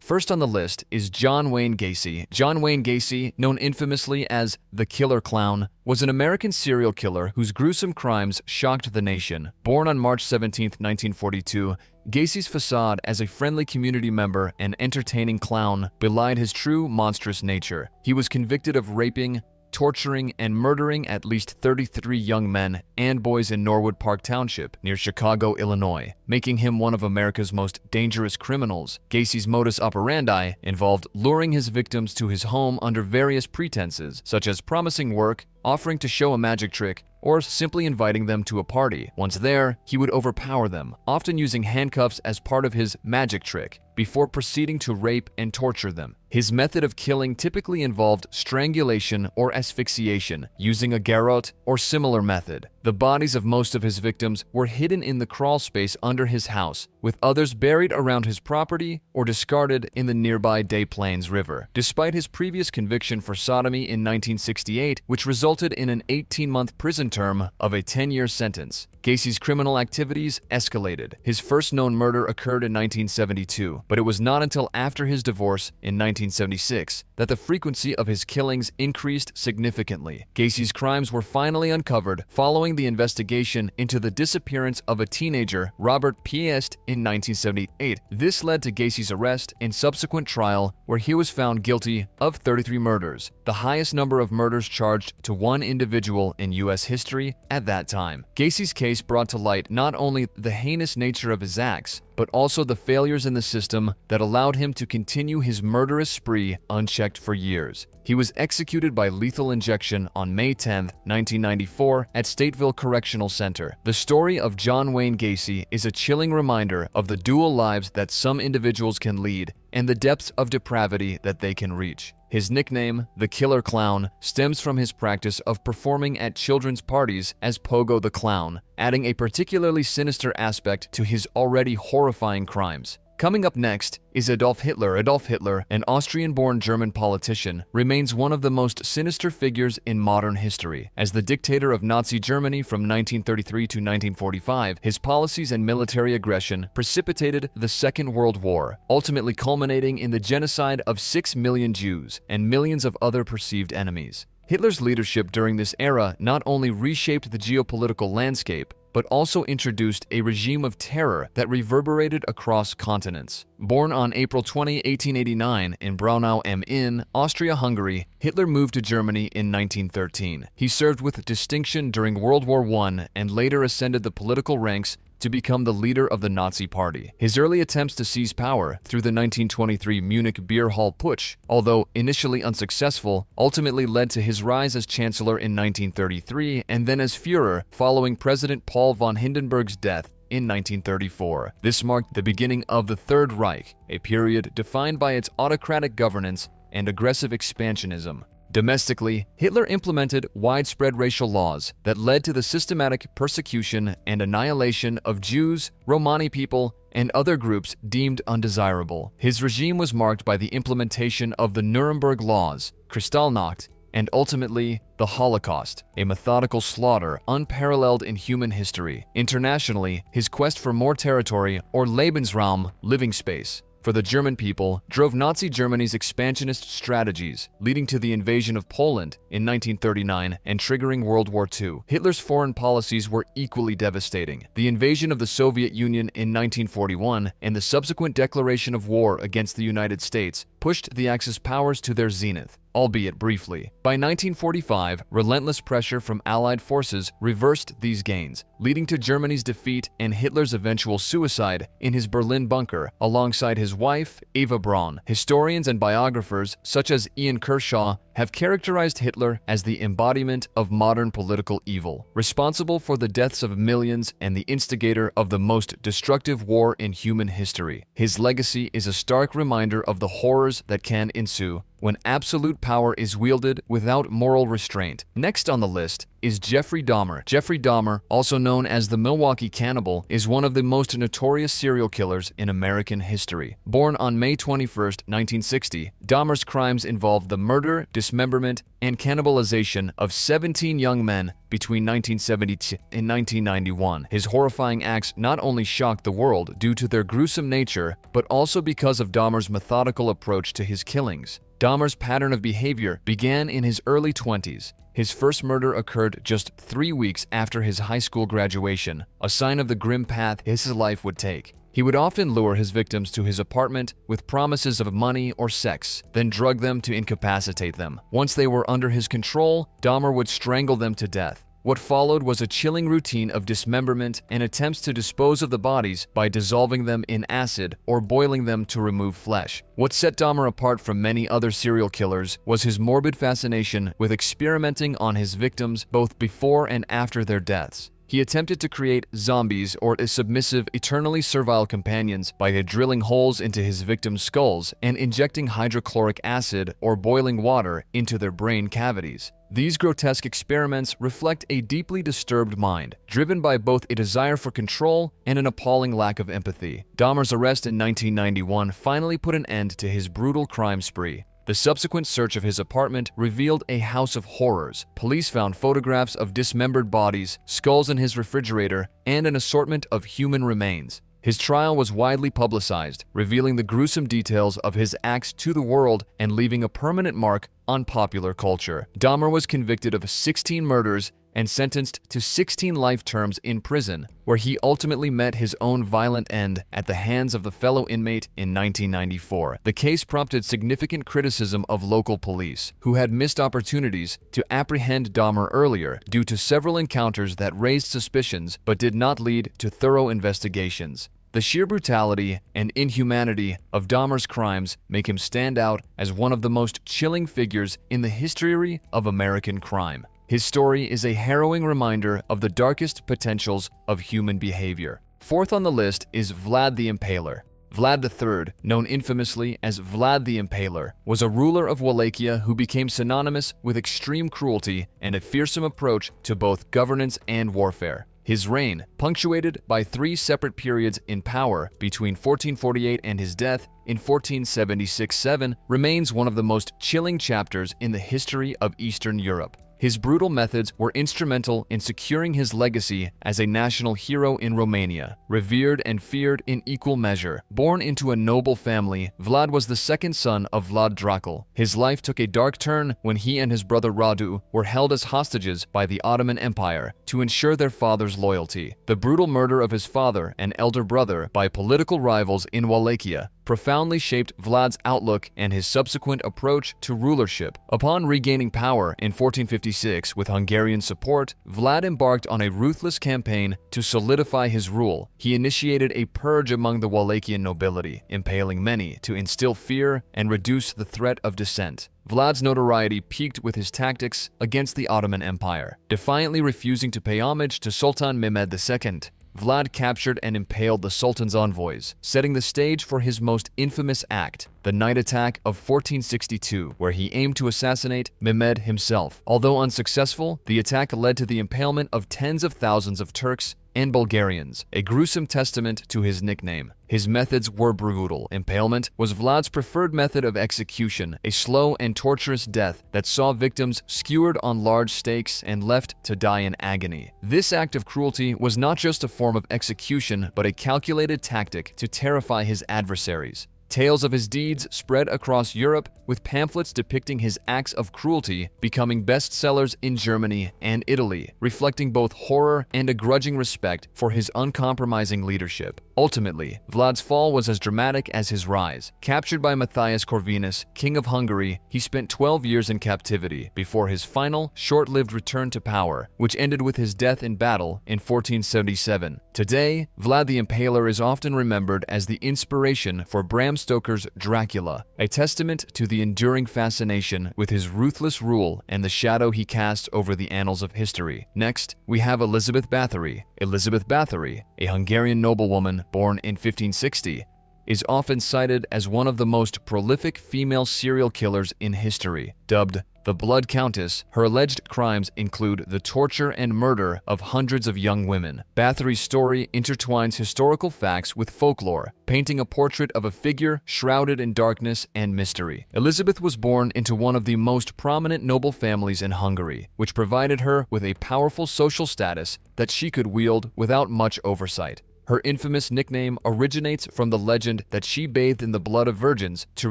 First on the list is John Wayne Gacy. John Wayne Gacy, known infamously as the Killer Clown, was an American serial killer whose gruesome crimes shocked the nation. Born on March 17, 1942, Gacy's facade as a friendly community member and entertaining clown belied his true monstrous nature. He was convicted of raping, torturing, and murdering at least 33 young men and boys in Norwood Park Township, near Chicago, Illinois, making him one of America's most dangerous criminals. Gacy's modus operandi involved luring his victims to his home under various pretenses, such as promising work, offering to show a magic trick, or simply inviting them to a party. Once there, he would overpower them, often using handcuffs as part of his magic trick, before proceeding to rape and torture them. His method of killing typically involved strangulation or asphyxiation, using a garrote or similar method. The bodies of most of his victims were hidden in the crawl space under his house, with others buried around his property or discarded in the nearby Des Plaines River. Despite his previous conviction for sodomy in 1968, which resulted in an 18-month prison term of a 10-year sentence, Gacy's criminal activities escalated. His first known murder occurred in 1972, but it was not until after his divorce in 1976 that the frequency of his killings increased significantly. Gacy's crimes were finally uncovered following the investigation into the disappearance of a teenager, Robert Piest, in 1978. This led to Gacy's arrest and subsequent trial, where he was found guilty of 33 murders, the highest number of murders charged to one individual in U.S. history at that time. Gacy's case brought to light not only the heinous nature of his acts, but also the failures in the system that allowed him to continue his murderous spree unchecked for years. He was executed by lethal injection on May 10, 1994 at Stateville Correctional Center. The story of John Wayne Gacy is a chilling reminder of the dual lives that some individuals can lead and the depths of depravity that they can reach. His nickname, the Killer Clown, stems from his practice of performing at children's parties as Pogo the Clown, adding a particularly sinister aspect to his already horrifying crimes. Coming up next is Adolf Hitler. Adolf Hitler, an Austrian-born German politician, remains one of the most sinister figures in modern history. As the dictator of Nazi Germany from 1933 to 1945, his policies and military aggression precipitated the Second World War, ultimately culminating in the genocide of 6 million Jews and millions of other perceived enemies. Hitler's leadership during this era not only reshaped the geopolitical landscape, but also introduced a regime of terror that reverberated across continents. Born on April 20, 1889 in Braunau am Inn, Austria-Hungary, Hitler moved to Germany in 1913. He served with distinction during World War I and later ascended the political ranks to become the leader of the Nazi Party. His early attempts to seize power through the 1923 Munich Beer Hall Putsch, although initially unsuccessful, ultimately led to his rise as Chancellor in 1933 and then as Führer following President Paul von Hindenburg's death in 1934. This marked the beginning of the Third Reich, a period defined by its autocratic governance and aggressive expansionism. Domestically, Hitler implemented widespread racial laws that led to the systematic persecution and annihilation of Jews, Romani people, and other groups deemed undesirable. His regime was marked by the implementation of the Nuremberg Laws, Kristallnacht, and ultimately the Holocaust, a methodical slaughter unparalleled in human history. Internationally, his quest for more territory, or Lebensraum, living space, for the German people drove Nazi Germany's expansionist strategies, leading to the invasion of Poland in 1939 and triggering World War II. Hitler's foreign policies were equally devastating. The invasion of the Soviet Union in 1941 and the subsequent declaration of war against the United States pushed the Axis powers to their zenith, albeit briefly. By 1945, relentless pressure from Allied forces reversed these gains, leading to Germany's defeat and Hitler's eventual suicide in his Berlin bunker alongside his wife, Eva Braun. Historians and biographers, such as Ian Kershaw, have characterized Hitler as the embodiment of modern political evil, responsible for the deaths of millions and the instigator of the most destructive war in human history. His legacy is a stark reminder of the horrors that can ensue when absolute power is wielded without moral restraint. Next on the list is Jeffrey Dahmer. Jeffrey Dahmer, also known as the Milwaukee Cannibal, is one of the most notorious serial killers in American history. Born on May 21, 1960, Dahmer's crimes involved the murder, dismemberment, and cannibalization of 17 young men between 1972 and 1991. His horrifying acts not only shocked the world due to their gruesome nature, but also because of Dahmer's methodical approach to his killings. Dahmer's pattern of behavior began in his early 20s. His first murder occurred just 3 weeks after his high school graduation, a sign of the grim path his life would take. He would often lure his victims to his apartment with promises of money or sex, then drug them to incapacitate them. Once they were under his control, Dahmer would strangle them to death. What followed was a chilling routine of dismemberment and attempts to dispose of the bodies by dissolving them in acid or boiling them to remove flesh. What set Dahmer apart from many other serial killers was his morbid fascination with experimenting on his victims both before and after their deaths. He attempted to create zombies or submissive, eternally servile companions by drilling holes into his victims' skulls and injecting hydrochloric acid or boiling water into their brain cavities. These grotesque experiments reflect a deeply disturbed mind, driven by both a desire for control and an appalling lack of empathy. Dahmer's arrest in 1991 finally put an end to his brutal crime spree. The subsequent search of his apartment revealed a house of horrors. Police found photographs of dismembered bodies, skulls in his refrigerator, and an assortment of human remains. His trial was widely publicized, revealing the gruesome details of his acts to the world and leaving a permanent mark on popular culture. Dahmer was convicted of 16 murders and sentenced to 16 life terms in prison, where he ultimately met his own violent end at the hands of the fellow inmate in 1994. The case prompted significant criticism of local police, who had missed opportunities to apprehend Dahmer earlier due to several encounters that raised suspicions but did not lead to thorough investigations. The sheer brutality and inhumanity of Dahmer's crimes make him stand out as one of the most chilling figures in the history of American crime. His story is a harrowing reminder of the darkest potentials of human behavior. Fourth on the list is Vlad the Impaler. Vlad III, known infamously as Vlad the Impaler, was a ruler of Wallachia who became synonymous with extreme cruelty and a fearsome approach to both governance and warfare. His reign, punctuated by 3 separate periods in power between 1448 and his death in 1476-7, remains one of the most chilling chapters in the history of Eastern Europe. His brutal methods were instrumental in securing his legacy as a national hero in Romania, revered and feared in equal measure. Born into a noble family, Vlad was the second son of Vlad Dracul. His life took a dark turn when he and his brother Radu were held as hostages by the Ottoman Empire to ensure their father's loyalty. The brutal murder of his father and elder brother by political rivals in Wallachia profoundly shaped Vlad's outlook and his subsequent approach to rulership. Upon regaining power in 1456 with Hungarian support, Vlad embarked on a ruthless campaign to solidify his rule. He initiated a purge among the Wallachian nobility, impaling many to instill fear and reduce the threat of dissent. Vlad's notoriety peaked with his tactics against the Ottoman Empire. Defiantly refusing to pay homage to Sultan Mehmed II, Vlad captured and impaled the Sultan's envoys, setting the stage for his most infamous act, the night attack of 1462, where he aimed to assassinate Mehmed himself. Although unsuccessful, the attack led to the impalement of tens of thousands of Turks and Bulgarians, a gruesome testament to his nickname. His methods were brutal. Impalement was Vlad's preferred method of execution, a slow and torturous death that saw victims skewered on large stakes and left to die in agony. This act of cruelty was not just a form of execution, but a calculated tactic to terrify his adversaries. Tales of his deeds spread across Europe, with pamphlets depicting his acts of cruelty becoming bestsellers in Germany and Italy, reflecting both horror and a grudging respect for his uncompromising leadership. Ultimately, Vlad's fall was as dramatic as his rise. Captured by Matthias Corvinus, king of Hungary, he spent 12 years in captivity before his final, short-lived return to power, which ended with his death in battle in 1477. Today, Vlad the Impaler is often remembered as the inspiration for Bram Stoker's Dracula, a testament to the enduring fascination with his ruthless rule and the shadow he cast over the annals of history. Next, we have Elizabeth Bathory. Elizabeth Bathory, a Hungarian noblewoman born in 1560, is often cited as one of the most prolific female serial killers in history. Dubbed the Blood Countess, her alleged crimes include the torture and murder of hundreds of young women. Bathory's story intertwines historical facts with folklore, painting a portrait of a figure shrouded in darkness and mystery. Elizabeth was born into one of the most prominent noble families in Hungary, which provided her with a powerful social status that she could wield without much oversight. Her infamous nickname originates from the legend that she bathed in the blood of virgins to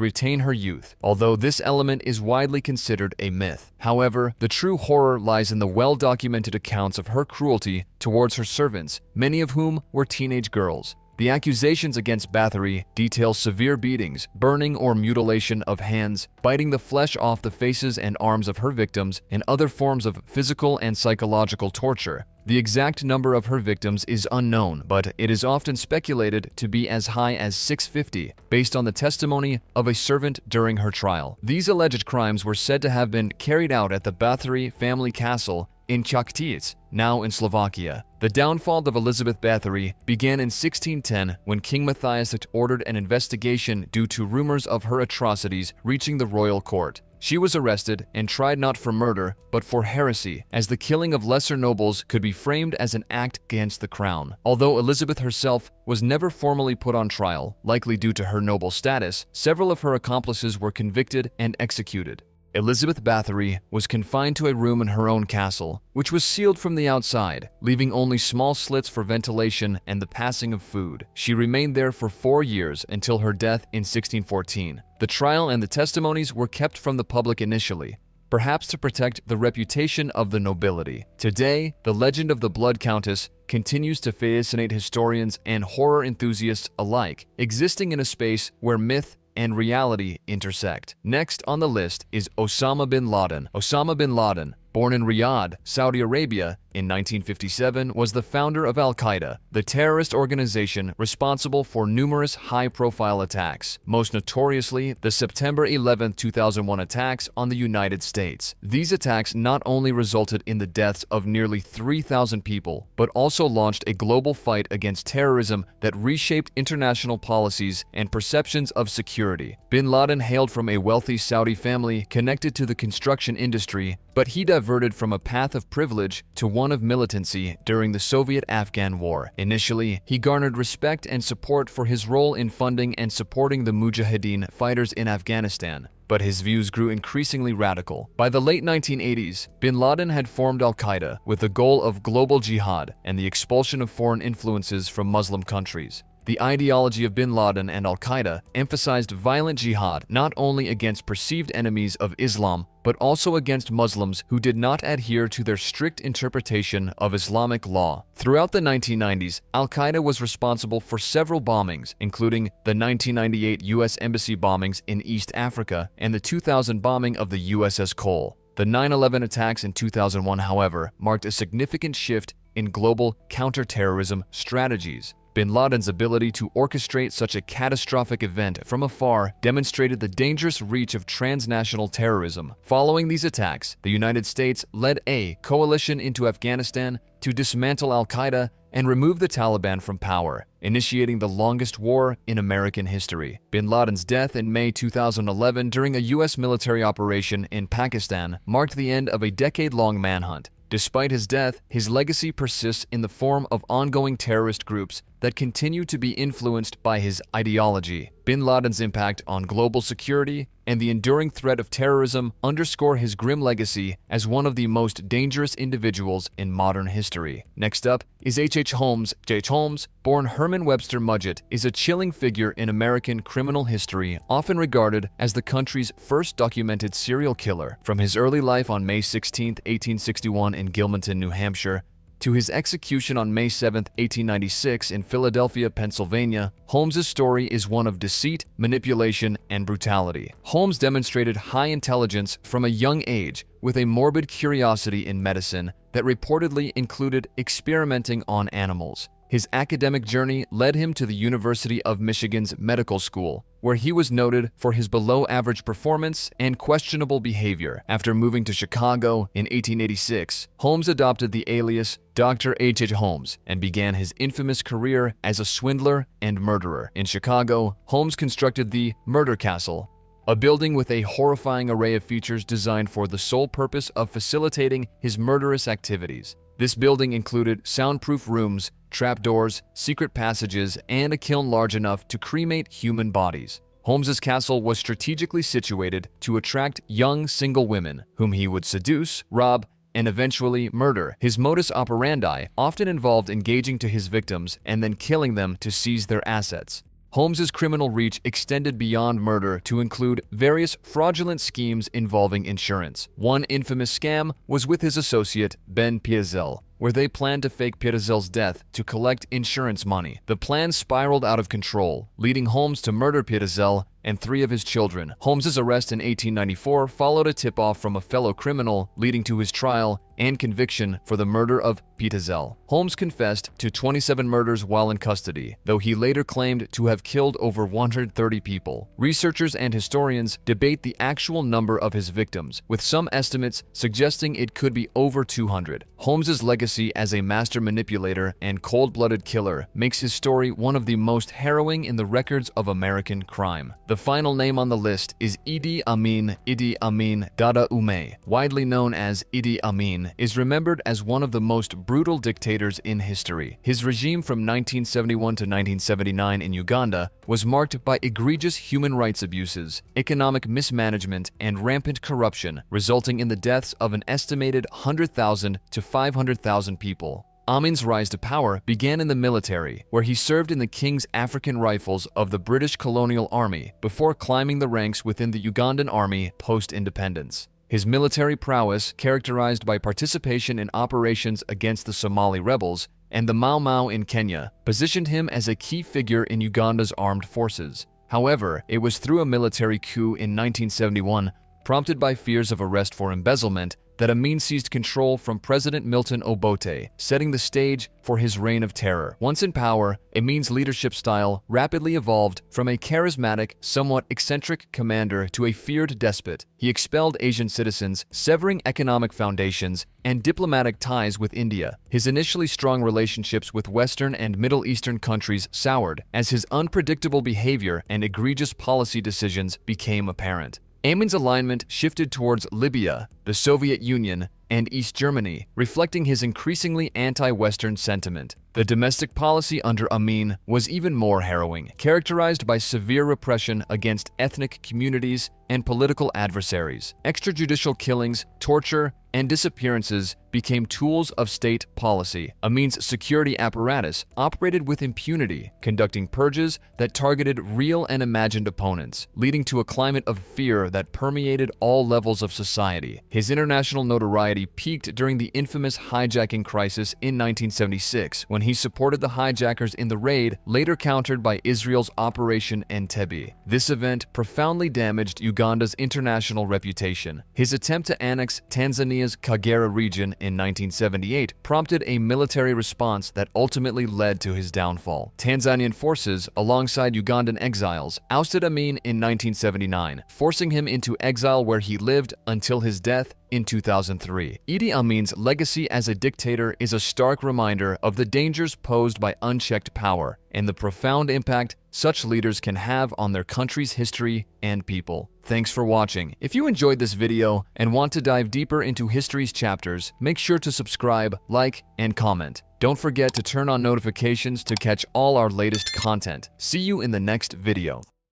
retain her youth, although this element is widely considered a myth. However, the true horror lies in the well-documented accounts of her cruelty towards her servants, many of whom were teenage girls. The accusations against Bathory detail severe beatings, burning or mutilation of hands, biting the flesh off the faces and arms of her victims, and other forms of physical and psychological torture. The exact number of her victims is unknown, but it is often speculated to be as high as 650, based on the testimony of a servant during her trial. These alleged crimes were said to have been carried out at the Bathory family castle in Choctice, now in Slovakia. The downfall of Elizabeth Bathory began in 1610 when King Matthias ordered an investigation due to rumors of her atrocities reaching the royal court. She was arrested and tried not for murder, but for heresy, as the killing of lesser nobles could be framed as an act against the crown. Although Elizabeth herself was never formally put on trial, likely due to her noble status, several of her accomplices were convicted and executed. Elizabeth Bathory was confined to a room in her own castle, which was sealed from the outside, leaving only small slits for ventilation and the passing of food. She remained there for 4 years until her death in 1614. The trial and the testimonies were kept from the public initially, perhaps to protect the reputation of the nobility. Today, the legend of the Blood Countess continues to fascinate historians and horror enthusiasts alike, existing in a space where myth and reality intersect. Next on the list is Osama bin Laden. Osama bin Laden, born in Riyadh, Saudi Arabia, in 1957, was the founder of Al-Qaeda, the terrorist organization responsible for numerous high-profile attacks, most notoriously the September 11, 2001 attacks on the United States. These attacks not only resulted in the deaths of nearly 3,000 people, but also launched a global fight against terrorism that reshaped international policies and perceptions of security. Bin Laden hailed from a wealthy Saudi family connected to the construction industry, but he diverted from a path of privilege to one of militancy during the Soviet-Afghan War. Initially, he garnered respect and support for his role in funding and supporting the Mujahideen fighters in Afghanistan, but his views grew increasingly radical. By the late 1980s, bin Laden had formed Al-Qaeda with the goal of global jihad and the expulsion of foreign influences from Muslim countries. The ideology of bin Laden and Al-Qaeda emphasized violent jihad not only against perceived enemies of Islam, but also against Muslims who did not adhere to their strict interpretation of Islamic law. Throughout the 1990s, Al-Qaeda was responsible for several bombings, including the 1998 U.S. Embassy bombings in East Africa and the 2000 bombing of the USS Cole. The 9/11 attacks in 2001, however, marked a significant shift in global counterterrorism strategies. Bin Laden's ability to orchestrate such a catastrophic event from afar demonstrated the dangerous reach of transnational terrorism. Following these attacks, the United States led a coalition into Afghanistan to dismantle Al-Qaeda and remove the Taliban from power, initiating the longest war in American history. Bin Laden's death in May 2011 during a U.S. military operation in Pakistan marked the end of a decade-long manhunt. Despite his death, his legacy persists in the form of ongoing terrorist groups that continue to be influenced by his ideology. Bin Laden's impact on global security and the enduring threat of terrorism underscore his grim legacy as one of the most dangerous individuals in modern history. Next up is H.H. Holmes. H.H. Holmes, born Herman Webster Mudgett, is a chilling figure in American criminal history, often regarded as the country's first documented serial killer. From his early life on May 16, 1861 in Gilmanton, New Hampshire, to his execution on May 7, 1896 in Philadelphia, Pennsylvania, Holmes's story is one of deceit, manipulation, and brutality. Holmes demonstrated high intelligence from a young age with a morbid curiosity in medicine that reportedly included experimenting on animals. His academic journey led him to the University of Michigan's medical school, where he was noted for his below-average performance and questionable behavior. After moving to Chicago in 1886, Holmes adopted the alias Dr. H.H. Holmes and began his infamous career as a swindler and murderer. In Chicago, Holmes constructed the Murder Castle, a building with a horrifying array of features designed for the sole purpose of facilitating his murderous activities. This building included soundproof rooms, trapdoors, secret passages, and a kiln large enough to cremate human bodies. Holmes's castle was strategically situated to attract young single women, whom he would seduce, rob, and eventually murder. His modus operandi often involved engaging to his victims and then killing them to seize their assets. Holmes's criminal reach extended beyond murder to include various fraudulent schemes involving insurance. One infamous scam was with his associate, Ben Piazel, where they planned to fake Piazel's death to collect insurance money. The plan spiraled out of control, leading Holmes to murder Piazel and 3 of his children. Holmes's arrest in 1894 followed a tip-off from a fellow criminal, leading to his trial and conviction for the murder of Piazel. Holmes confessed to 27 murders while in custody, though he later claimed to have killed over 130 people. Researchers and historians debate the actual number of his victims, with some estimates suggesting it could be over 200. Holmes's legacy as a master manipulator and cold-blooded killer makes his story one of the most harrowing in the records of American crime. The final name on the list is Idi Amin Dada Ume. Widely known as Idi Amin, is remembered as one of the most brutal dictators in history. His regime from 1971 to 1979 in Uganda was marked by egregious human rights abuses, economic mismanagement, and rampant corruption, resulting in the deaths of an estimated 100,000 to 500,000 people. Amin's rise to power began in the military, where he served in the King's African Rifles of the British Colonial Army before climbing the ranks within the Ugandan Army post-independence. His military prowess, characterized by participation in operations against the Somali rebels and the Mau Mau in Kenya, positioned him as a key figure in Uganda's armed forces. However, it was through a military coup in 1971, prompted by fears of arrest for embezzlement, that Amin seized control from President Milton Obote, setting the stage for his reign of terror. Once in power, Amin's leadership style rapidly evolved from a charismatic, somewhat eccentric commander to a feared despot. He expelled Asian citizens, severing economic foundations and diplomatic ties with India. His initially strong relationships with Western and Middle Eastern countries soured as his unpredictable behavior and egregious policy decisions became apparent. Amin's alignment shifted towards Libya, the Soviet Union, and East Germany, reflecting his increasingly anti-Western sentiment. The domestic policy under Amin was even more harrowing, characterized by severe repression against ethnic communities and political adversaries. Extrajudicial killings, torture, and disappearances became tools of state policy. Amin's security apparatus operated with impunity, conducting purges that targeted real and imagined opponents, leading to a climate of fear that permeated all levels of society. His international notoriety peaked during the infamous hijacking crisis in 1976, when he supported the hijackers in the raid later countered by Israel's Operation Entebbe. This event profoundly damaged Uganda's international reputation. His attempt to annex Tanzania's Kagera region in 1978 prompted a military response that ultimately led to his downfall. Tanzanian forces, alongside Ugandan exiles, ousted Amin in 1979, forcing him into exile where he lived until his death in 2003. Idi Amin's legacy as a dictator is a stark reminder of the dangers posed by unchecked power and the profound impact such leaders can have on their country's history and people. Thanks for watching. If you enjoyed this video and want to dive deeper into history's chapters, make sure to subscribe, like, and comment. Don't forget to turn on notifications to catch all our latest content. See you in the next video.